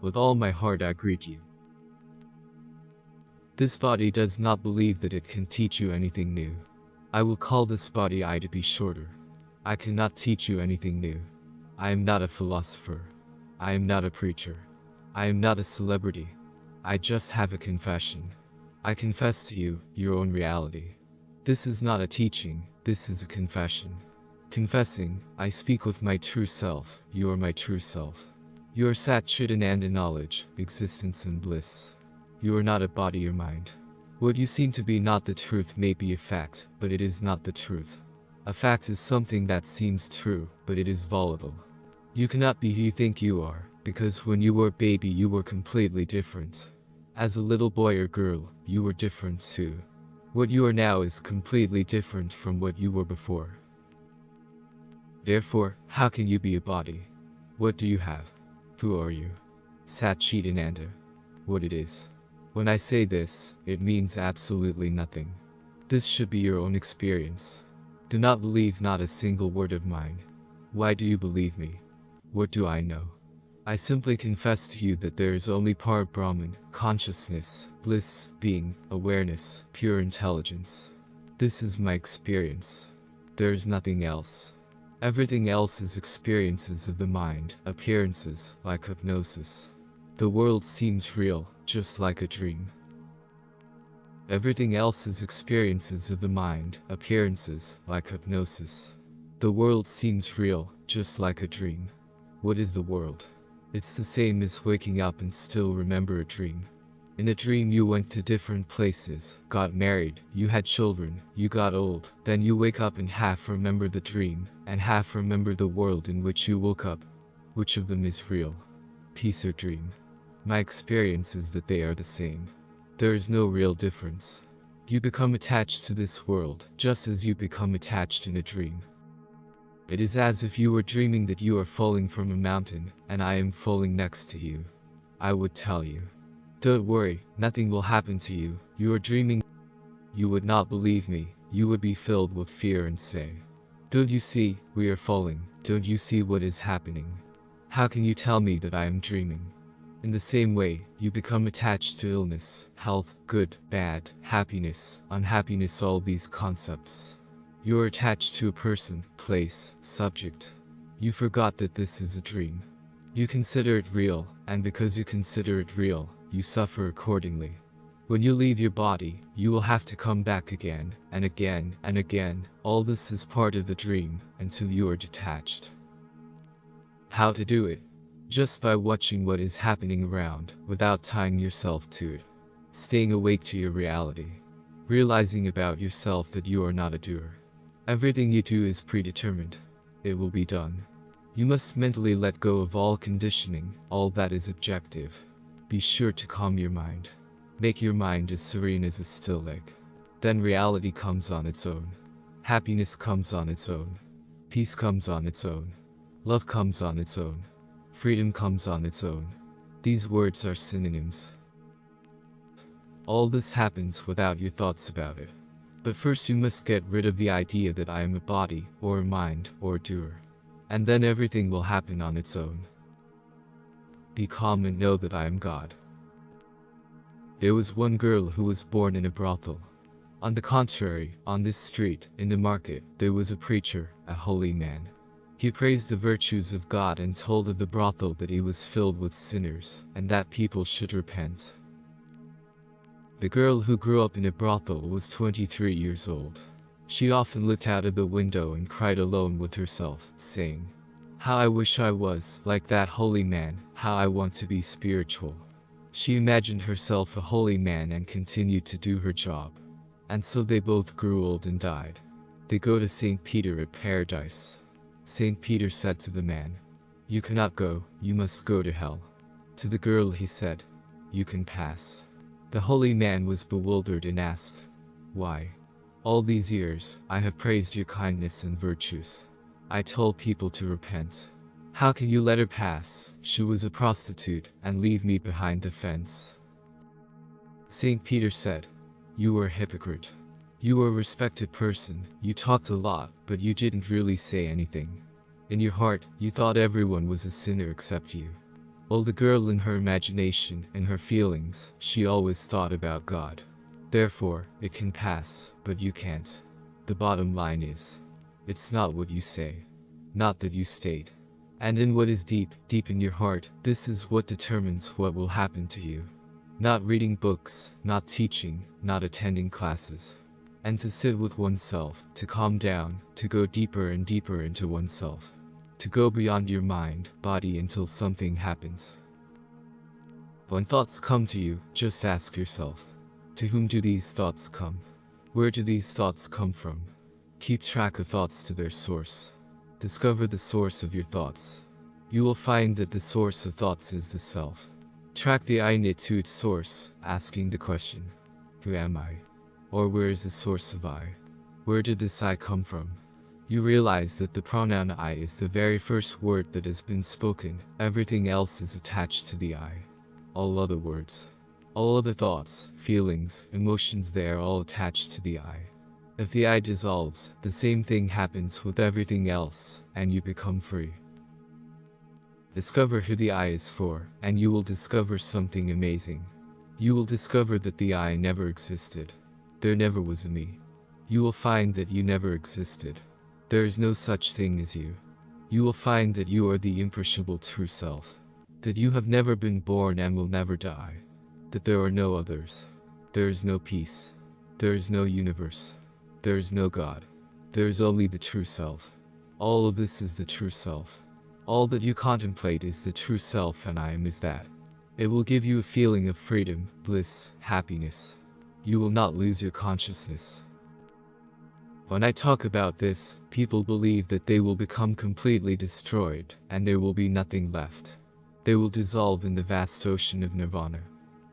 with all my heart I greet you. This body does not believe that it can teach you anything new. I will call this body I to be shorter. I cannot teach you anything new. I am not a philosopher. I am not a preacher. I am not a celebrity. I just have a confession. I confess to you, your own reality. This is not a teaching, this is a confession. Confessing, I speak with my true self, you are my true self. You are Sat Chit Ananda knowledge, existence and bliss. You are not a body or mind. What you seem to be not the truth may be a fact, but it is not the truth. A fact is something that seems true, but it is volatile. You cannot be who you think you are, because when you were a baby you were completely different. As a little boy or girl, you were different too. What you are now is completely different from what you were before. Therefore, how can you be a body? What do you have? Who are you? Sat Chit Ananda. What it is. When I say this, it means absolutely nothing. This should be your own experience. Do not believe not a single word of mine. Why do you believe me? What do I know? I simply confess to you that there is only Par Brahman, consciousness, bliss, being, awareness, pure intelligence. This is my experience. There is nothing else. Everything else is experiences of the mind, appearances, like hypnosis. The world seems real, just like a dream. Everything else is experiences of the mind, appearances, like hypnosis. The world seems real, just like a dream. What is the world? It's the same as waking up and still remember a dream. In a dream you went to different places, got married, you had children, you got old, then you wake up and half remember the dream, and half remember the world in which you woke up. Which of them is real? Peace or dream? My experience is that they are the same. There is no real difference. You become attached to this world, just as you become attached in a dream. It is as if you were dreaming that you are falling from a mountain, and I am falling next to you. I would tell you, don't worry, nothing will happen to you, you are dreaming. You would not believe me, you would be filled with fear and say, don't you see, we are falling, don't you see what is happening? How can you tell me that I am dreaming? In the same way, you become attached to illness, health, good, bad, happiness, unhappiness, all these concepts. You are attached to a person, place, subject. You forgot that this is a dream. You consider it real, and because you consider it real, you suffer accordingly. When you leave your body, you will have to come back again, and again, and again. All this is part of the dream, until you are detached. How to do it? Just by watching what is happening around, without tying yourself to it. Staying awake to your reality. Realizing about yourself that you are not a doer. Everything you do is predetermined. It will be done. You must mentally let go of all conditioning, all that is objective. Be sure to calm your mind. Make your mind as serene as a still lake. Then reality comes on its own. Happiness comes on its own. Peace comes on its own. Love comes on its own. Freedom comes on its own. These words are synonyms. All this happens without your thoughts about it. But first you must get rid of the idea that I am a body, or a mind, or a doer. And then everything will happen on its own. Be calm and know that I am God. There was one girl who was born in a brothel. On the contrary, on this street, in the market, there was a preacher, a holy man. He praised the virtues of God and told of the brothel that he was filled with sinners, and that people should repent. The girl who grew up in a brothel was 23 years old. She often looked out of the window and cried alone with herself, saying, "How I wish I was like that holy man, how I want to be spiritual." She imagined herself a holy man and continued to do her job. And so they both grew old and died. They go to St. Peter at paradise. St. Peter said to the man, "You cannot go, you must go to hell." To the girl he said, "You can pass." The holy man was bewildered and asked, "Why? All these years, I have praised your kindness and virtues. I told people to repent. How can you let her pass? She was a prostitute, and leave me behind the fence." St. Peter said, "You were a hypocrite. You were a respected person, you talked a lot, but you didn't really say anything. In your heart, you thought everyone was a sinner except you. Oh, the girl in her imagination and her feelings, she always thought about God. Therefore, it can pass, but you can't. The bottom line is, it's not what you say, not that you state. And in what is deep, deep in your heart, this is what determines what will happen to you. Not reading books, not teaching, not attending classes. And to sit with oneself, to calm down, to go deeper and deeper into oneself. To go beyond your mind, body until something happens. When thoughts come to you, just ask yourself, to whom do these thoughts come? Where do these thoughts come from? Keep track of thoughts to their source. Discover the source of your thoughts. You will find that the source of thoughts is the self. Track the I to its source, asking the question, who am I? Or where is the source of I? Where did this I come from? You realize that the pronoun I is the very first word that has been spoken. Everything else is attached to the I. All other words, all other thoughts, feelings, emotions, they are all attached to the I. If the I dissolves, the same thing happens with everything else, and you become free. Discover who the I is for, and you will discover something amazing. You will discover that the I never existed. There never was a me. You will find that you never existed. There is no such thing as you. You will find that you are the imperishable true self. That you have never been born and will never die. That there are no others. There is no peace. There is no universe. There is no God. There is only the true self. All of this is the true self. All that you contemplate is the true self, and I am is that. It will give you a feeling of freedom, bliss, happiness. You will not lose your consciousness. When I talk about this, people believe that they will become completely destroyed, and there will be nothing left. They will dissolve in the vast ocean of nirvana.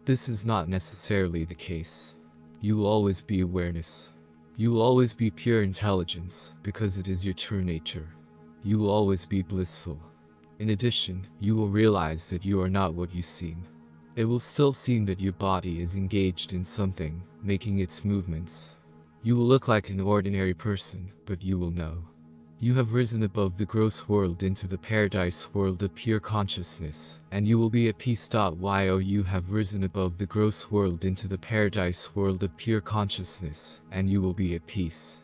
This is not necessarily the case. You will always be awareness. You will always be pure intelligence, because it is your true nature. You will always be blissful. In addition, you will realize that you are not what you seem. It will still seem that your body is engaged in something, making its movements. You will look like an ordinary person, but you will know. You have risen above the gross world into the paradise world of pure consciousness, and you will be at peace. Yo, you have risen above the gross world into the paradise world of pure consciousness, and you will be at peace.